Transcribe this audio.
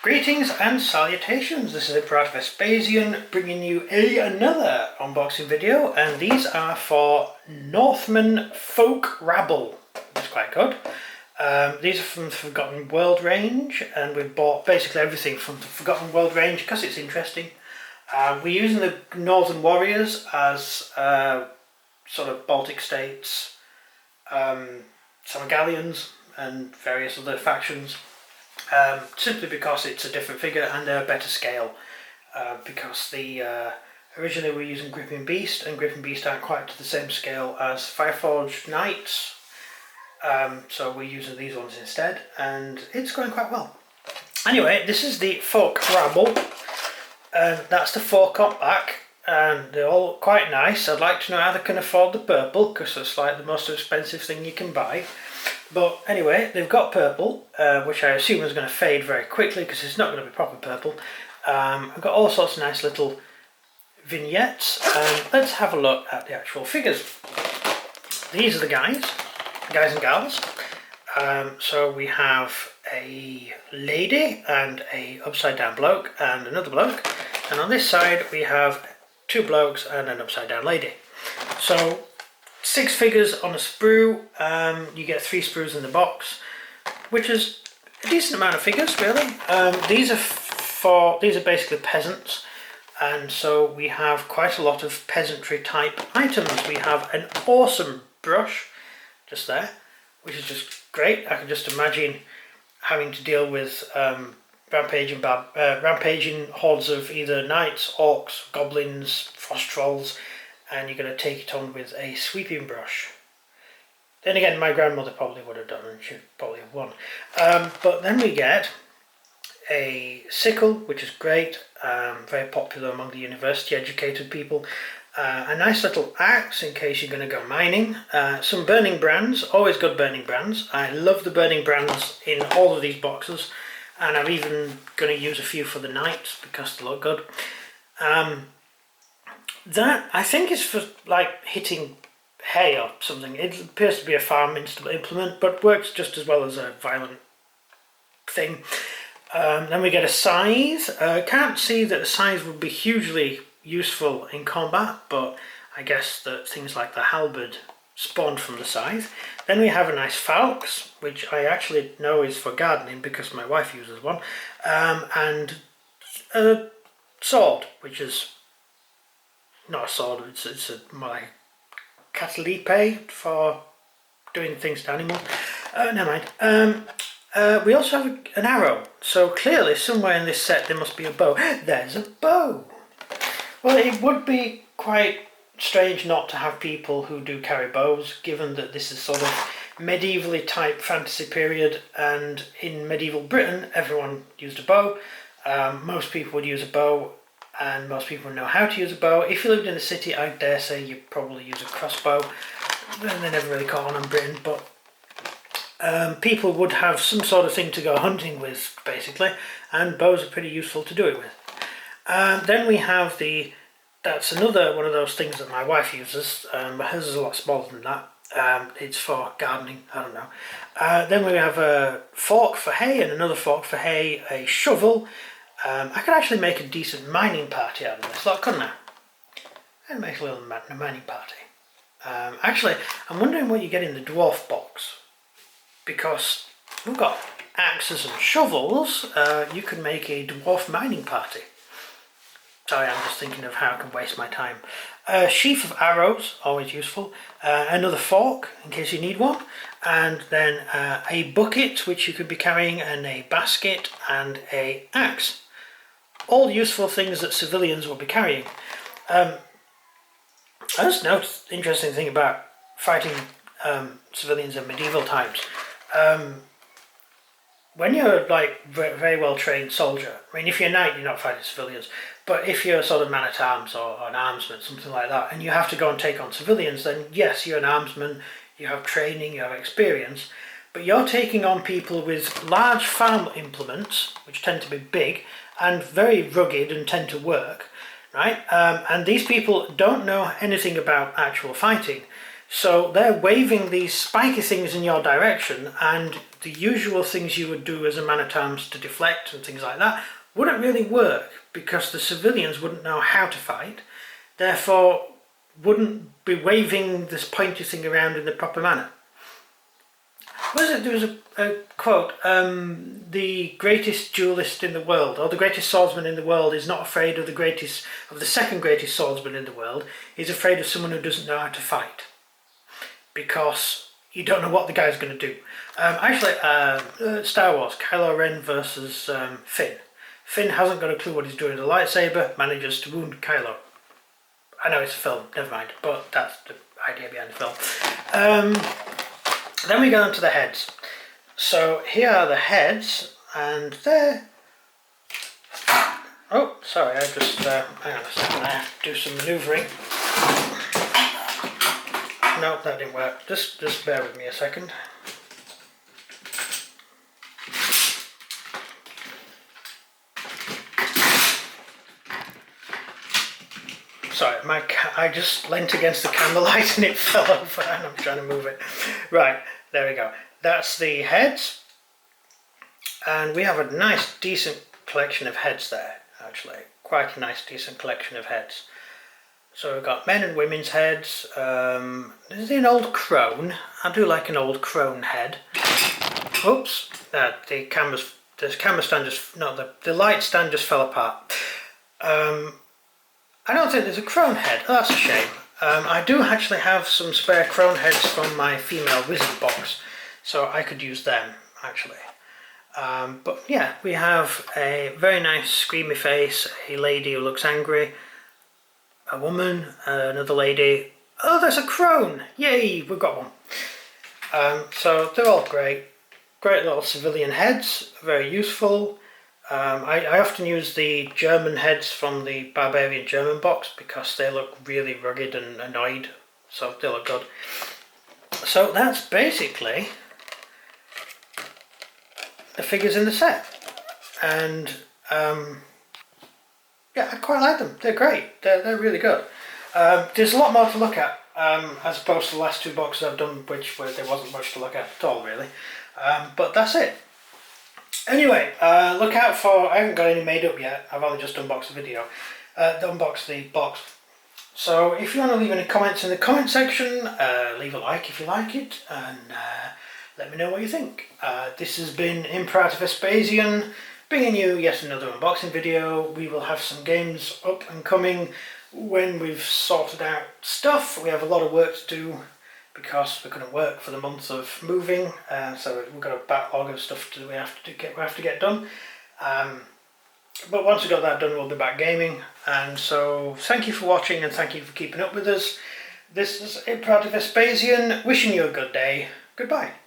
Greetings and salutations, this is a part of Vespasian bringing you another unboxing video, and these are for Northmen folk Rabble. That's quite good. These are from the Forgotten World range, and we've bought basically everything from the Forgotten World range because it's interesting. We're using the Northern Warriors as sort of Baltic states, some galleons and various other factions. Simply because it's a different figure and they're a better scale, because originally we were using Gripping Beast, and Gripping Beast aren't quite to the same scale as Fireforge Knights, so we're using these ones instead, and it's going quite well. Anyway, this is the Folk Rabble, and that's the 4-comp back, and they're all quite nice. I'd like to know how they can afford the purple, because it's like the most expensive thing you can buy. But anyway, they've got purple, which I assume is going to fade very quickly because it's not going to be proper purple. I've got all sorts of nice little vignettes, and let's have a look at the actual figures. These are the guys and gals. So we have a lady and a upside down bloke and another bloke, and on this side we have 2 blokes and an upside down lady. So 6 figures on a sprue. You get 3 sprues in the box, which is a decent amount of figures, really. These are basically peasants, and so we have quite a lot of peasantry type items. We have an awesome brush just there, which is just great. I can just imagine having to deal with rampaging hordes of either knights, orcs, goblins, frost trolls, and you're going to take it on with a sweeping brush. Then again, my grandmother probably would have done, and she'd probably have won. But then we get a sickle, which is great, very popular among the university educated people. A nice little axe in case you're going to go mining. Some burning brands, always good burning brands. I love the burning brands in all of these boxes, and I'm even going to use a few for the knights because they look good. That I think is for like hitting hay or something. It appears to be a farm implement, but works just as well as a violent thing. Then we get a scythe. Can't see that a scythe would be hugely useful in combat, but I guess that things like the halberd spawned from the scythe. Then we have a nice falx, which I actually know is for gardening because my wife uses one, and a sword, which is not a sword, it's more like a catalipe for doing things to animals. Never mind. We also have an arrow, so clearly somewhere in this set there must be a bow. There's a bow! Well, it would be quite strange not to have people who do carry bows, given that this is sort of medievally type fantasy period, and in medieval Britain everyone used a bow. Most people would use a bow, and most people know how to use a bow. If you lived in a city, I dare say you'd probably use a crossbow. They never really caught on in Britain, but people would have some sort of thing to go hunting with, basically, and bows are pretty useful to do it with. Then we have that's another one of those things that my wife uses, but hers is a lot smaller than that. It's for gardening, I don't know. Then we have a fork for hay and another fork for hay, a shovel. I could actually make a decent mining party out of this lot, couldn't I? I'd make a little mining party. Actually, I'm wondering what you get in the dwarf box, because we've got axes and shovels. You could make a dwarf mining party. Sorry, I'm just thinking of how I can waste my time. A sheaf of arrows, always useful. Another fork, in case you need one. And then a bucket, which you could be carrying, and a basket, and a axe. All useful things that civilians will be carrying. I just noticed an interesting thing about fighting civilians in medieval times. When you're like very well trained soldier, I mean, if you're a knight, you're not fighting civilians, but if you're a sort of man-at-arms or an armsman, something like that, and you have to go and take on civilians, then yes, you're an armsman, you have training, you have experience, but you're taking on people with large farm implements, which tend to be big and very rugged and tend to work, right? And these people don't know anything about actual fighting, so they're waving these spiky things in your direction, and the usual things you would do as a man-at-arms to deflect and things like that wouldn't really work, because the civilians wouldn't know how to fight, therefore wouldn't be waving this pointy thing around in the proper manner. There was a quote, the greatest duelist in the world, or the greatest swordsman in the world, is not afraid of the second greatest swordsman in the world. He's afraid of someone who doesn't know how to fight, because you don't know what the guy's going to do. Star Wars, Kylo Ren versus Finn. Finn hasn't got a clue what he's doing with a lightsaber, manages to wound Kylo. I know it's a film, never mind, but that's the idea behind the film. Then we go on to the heads. So here are the heads, and they're... Oh, sorry, I just... hang on a second, I have to do some manoeuvring. No, that didn't work. Just bear with me a second. Sorry, I just leant against the candlelight and it fell over, and I'm trying to move it. Right, there we go. That's the heads. And we have a nice, decent collection of heads there, actually. Quite a nice, decent collection of heads. So we've got men and women's heads. This is an old crone. I do like an old crone head. Oops, the camera stand just... No, the light stand just fell apart. I don't think there's a crone head. Oh, that's a shame. I do actually have some spare crone heads from my female wizard box, so I could use them, actually. But yeah, we have a very nice screamy face, a lady who looks angry, a woman, another lady. Oh, there's a crone! Yay, we've got one. So they're all great. Great little civilian heads, very useful. I often use the German heads from the Barbarian German box because they look really rugged and annoyed, so they look good. So that's basically the figures in the set, and yeah, I quite like them. They're great. They're really good. There's a lot more to look at as opposed to the last two boxes I've done, where there wasn't much to look at all, really. But that's it. Anyway, look out for... I haven't got any made up yet. I've only just unboxed the video. Unboxed the box. So if you want to leave any comments in the comment section, leave a like if you like it, and let me know what you think. This has been Imperator Vespasian, bringing you yet another unboxing video. We will have some games up and coming when we've sorted out stuff. We have a lot of work to do because we couldn't work for the months of moving, so we've got a backlog of stuff we have to get done. But once we've got that done, we'll be back gaming. And so thank you for watching, and thank you for keeping up with us. This is Imperator Vespasian, wishing you a good day. Goodbye.